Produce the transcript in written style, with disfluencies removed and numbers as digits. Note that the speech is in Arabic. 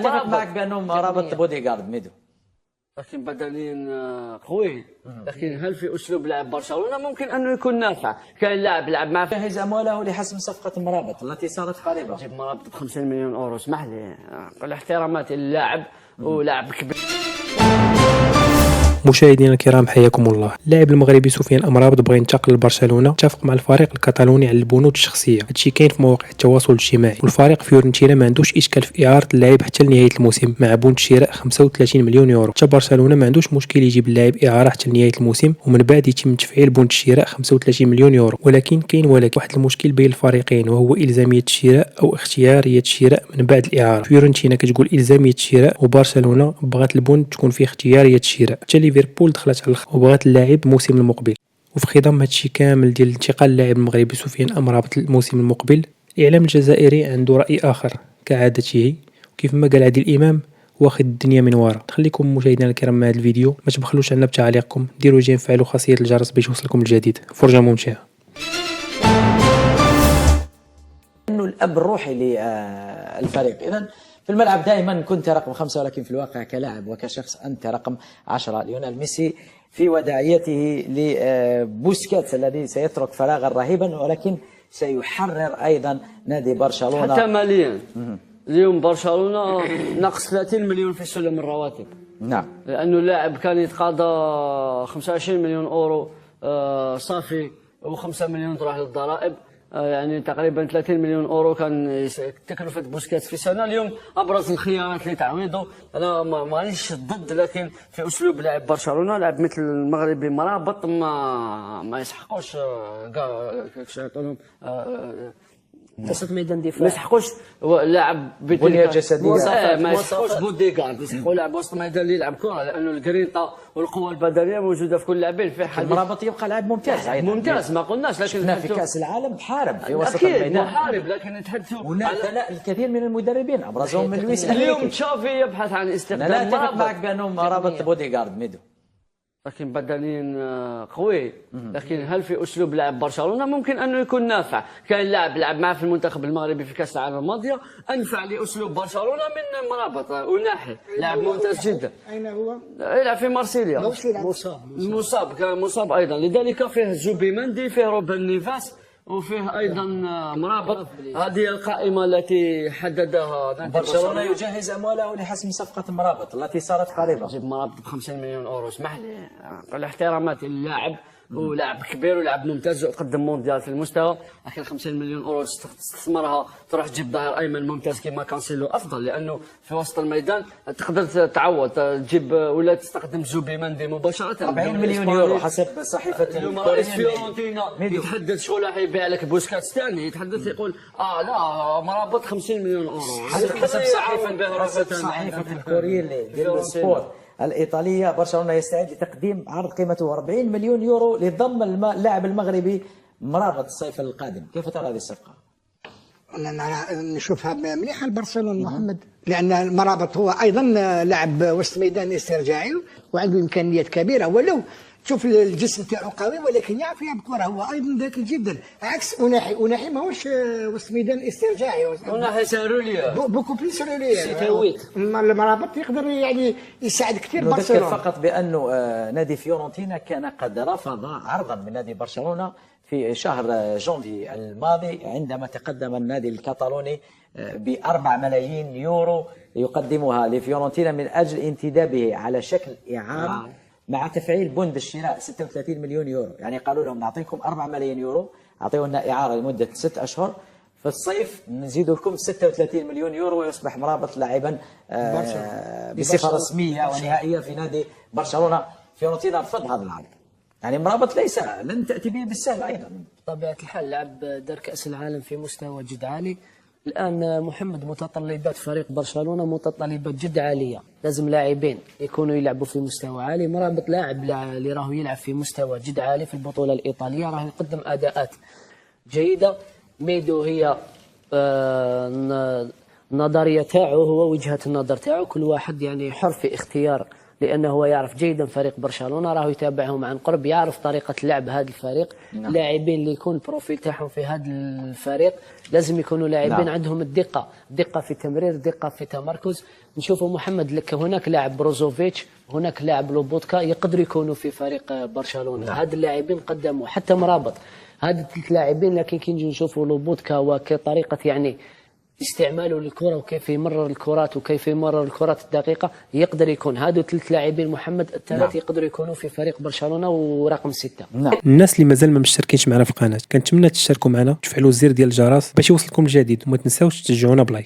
اتفق معك بانهم رابط بودي جارد ميدو، لكن بدنيا قوي. لكن هل في اسلوب لعب برشلونه ممكن انه يكون نافع؟ كان لاعب لعب مع جهز امواله لحسم صفقه مرابط التي صارت قريبه. جيب مرابط ب 50 مليون اورو، اسمح لي، كل احتراماتي للاعب ولاعب كبير. مشاهدينا الكرام حياكم الله. اللاعب المغربي سفيان امرابط بغى ينتقل لبرشلونه، اتفق مع الفريق الكتالوني على البنود الشخصيه. هادشي كاين في مواقع التواصل الاجتماعي، والفريق فيورنتينا ما عندوش اشكال في اعاره اللاعب حتى لنهايه الموسم مع بند شراء 35 مليون يورو. حتى برشلونه ما عندوش مشكل يجيب اللاعب اعاره حتى لنهايه الموسم ومن بعد يتم تفعيل بند الشراء 35 مليون يورو. ولكن كاين واحد المشكل بين الفريقين، وهو الزاميه الشراء او اختياريه الشراء من بعد الاعاره. فيورنتينا كتقول الزاميه الشراء وبرشلونه بغات البند تكون فيه اختياريه الشراء. حتى ليفربول دخلت على وبغات اللاعب الموسم المقبل. وفي خضم هادشي كامل ديال انتقال اللاعب المغربي سفيان امرابط الموسم المقبل، الاعلام الجزائري عنده راي اخر كعادته، وكيف ما قال عادل امام واخد الدنيا من ورا. خليكم مشاهدينا الكرام مع هذا الفيديو، ما تبخلوش عنا بتعليقكم، ديروا جيم، فعلوا خاصيه الجرس باش يوصلكم الجديد. فرجه ممتعه. انه الاب الروحي للفريق. اذا في الملعب دائما كنت رقم 5، ولكن في الواقع كلاعب وكشخص انت رقم 10. ليونيل ميسي في وداعيته لبوسكيتس الذي سيترك فراغا رهيبا، ولكن سيحرر ايضا نادي برشلونه حتى ماليا. اليوم برشلونه ناقص 30 مليون في سلم الرواتب. نعم، لانه اللاعب كان يتقاضى 25 مليون اورو صافي، و5 مليون تروح للضرائب، يعني تقريبا 30 مليون اورو كان تكلفه بوسكيتس في سنه. اليوم ابرز الخيارات لتعويضه، انا مانيش ضد، لكن في اسلوب لعب برشلونه لاعب مثل المغربي مرابط ما يسحقوش يعطونهم وسط ميدان دفاع، ما يسحقوش لاعب بنيه جسديه، ما يسحقوش بوديغارد، يسحقوا لاعب وسط ميدان اللي يلعب كره، لانه الجرينتا والقوه البدنيه موجوده في كل لاعبين. في حد مرابط يبقى لاعب ممتاز ممتاز، ما قلناش، لكن في كاس العالم حارب في وسط أكيد الميدان، محارب، لكن نتحدثوا على الكثير من المدربين ابرزهم من لويس اليوم تشافي يبحث عن استخدام. لا اتفق معك بانهم رابط بودي جارد ميدو، لكن بدنيا قوي. لكن هل في اسلوب لعب برشلونه ممكن انه يكون نافع؟ كان لاعب لعب معه في المنتخب المغربي في كاس العالم الماضيه، انفع لاسلوب برشلونه من مرابط وناحي، لاعب ممتاز جدا. اين هو؟ يلعب في مارسيليا، مصاب كان مصاب ايضا، لذلك فيه زوبيمندي، فيه روبن نيفاس، وفيه ايضا مرابط. هذه القائمه التي حددها برشلونه يجهز امواله لحسم صفقه مرابط التي صارت قريبه. جيب مرابط ب 50 مليون اورو، اسمح لي، كل احتراماتي للاعب ولاعب كبير ولاعب ممتاز وقدم مونديال في المستوى، لكن 50 مليون اورو تستثمرها تروح تجيب ظهير ايمن ممتاز كما كانسيلو افضل، لانه في وسط الميدان تقدر تعوض تجيب ولا تستخدم زوبيمندي مباشره. 40 مليون يورو حسب صحيفه رئيس فيورنتينا يتحدث شغل راح يبيع لك بوسكاتس ثاني، يتحدث يقول لا مرابط 50 مليون اورو حسب صحيفه الكورير ديلو سبورت الإيطالية. برشلونة يستعد لتقديم عرض قيمته 40 مليون يورو لضم اللاعب المغربي مرابط الصيف القادم. كيف ترى هذه الصفقة؟ أنا نشوفها مليحة لبرشلونة محمد، لأن المرابط هو أيضا لاعب وسط ميدان استرجاعي وعنده إمكانيات كبيرة، ولو تشوف الجسم تاعو قوي ولكن يعرف يلعب كره، هو ايضا ذكي جدا عكس اوناحي ماهوش وسط ميدان استرجاعي، اوناحي ساروليا بوكو بلي ساروليا سيتويت. المرابط يقدر يعني يساعد كثير برشلونه. نذكر برشلونه فقط بانه نادي فيورنتينا كان قد رفض عرضا من نادي برشلونه في شهر جونفي الماضي، عندما تقدم النادي الكتالوني ب4 ملايين يورو يقدمها لفيورنتينا من اجل انتدابه على شكل اعاره مع تفعيل بند الشراء 36 مليون يورو. يعني قالوا لهم نعطيكم 4 ملايين يورو، اعطيوا لنا اعاره لمده 6 اشهر، في الصيف نزيد لكم 36 مليون يورو ويصبح مرابط لاعبا بصفه رسميه ونهائيه في نادي برشلونه. فيورنتينا رفض هذا العرض، يعني مرابط لن تاتي به بالسهل ايضا. بطبيعة الحال لاعب دار كأس العالم في مستوى جد عالي. الآن محمد متطلبات فريق برشلونة متطلبات جد عالية، لازم لاعبين يكونوا يلعبوا في مستوى عالي. مرابط لاعب اللي راهو يلعب في مستوى جد عالي في البطولة الإيطالية، راهو يقدم أداءات جيدة. ميدو هي النظرية تاعو، هو وجهة النظر تاعو، كل واحد يعني حر في اختيار لأنه هو يعرف جيدا فريق برشلونة، راه يتابعهم عن قرب، يعرف طريقة لعب هذا الفريق. اللاعبين اللي يكون البروفيل تاعهم في هذا الفريق لازم يكونوا لاعبين عندهم الدقة، دقة في التمرير، دقة في التمركز. نشوفوا محمد لك هناك لاعب بروزوفيتش، هناك لاعب لوبوتكا يقدروا يكونوا في فريق برشلونة. هاد اللاعبين قدموا حتى مرابط، هاد الثلاث لاعبين، لكن كي نجي نشوفوا لوبوتكا وكطريقة يعني استعماله للكرة وكيف يمرر الكرات وكيف يمرر الكرات الدقيقة، يقدر يكون هادو ثلاث لاعبين محمد الثلاث يقدروا يكونوا في فريق برشلونة ورقم 6. الناس اللي مازال ما مشتركينش معنا في القناه كنتمنى تشتركوا معنا وتفعلوا الزر ديال الجرس باش يوصلكم الجديد، وما تنساوش تشجعونا بلايك.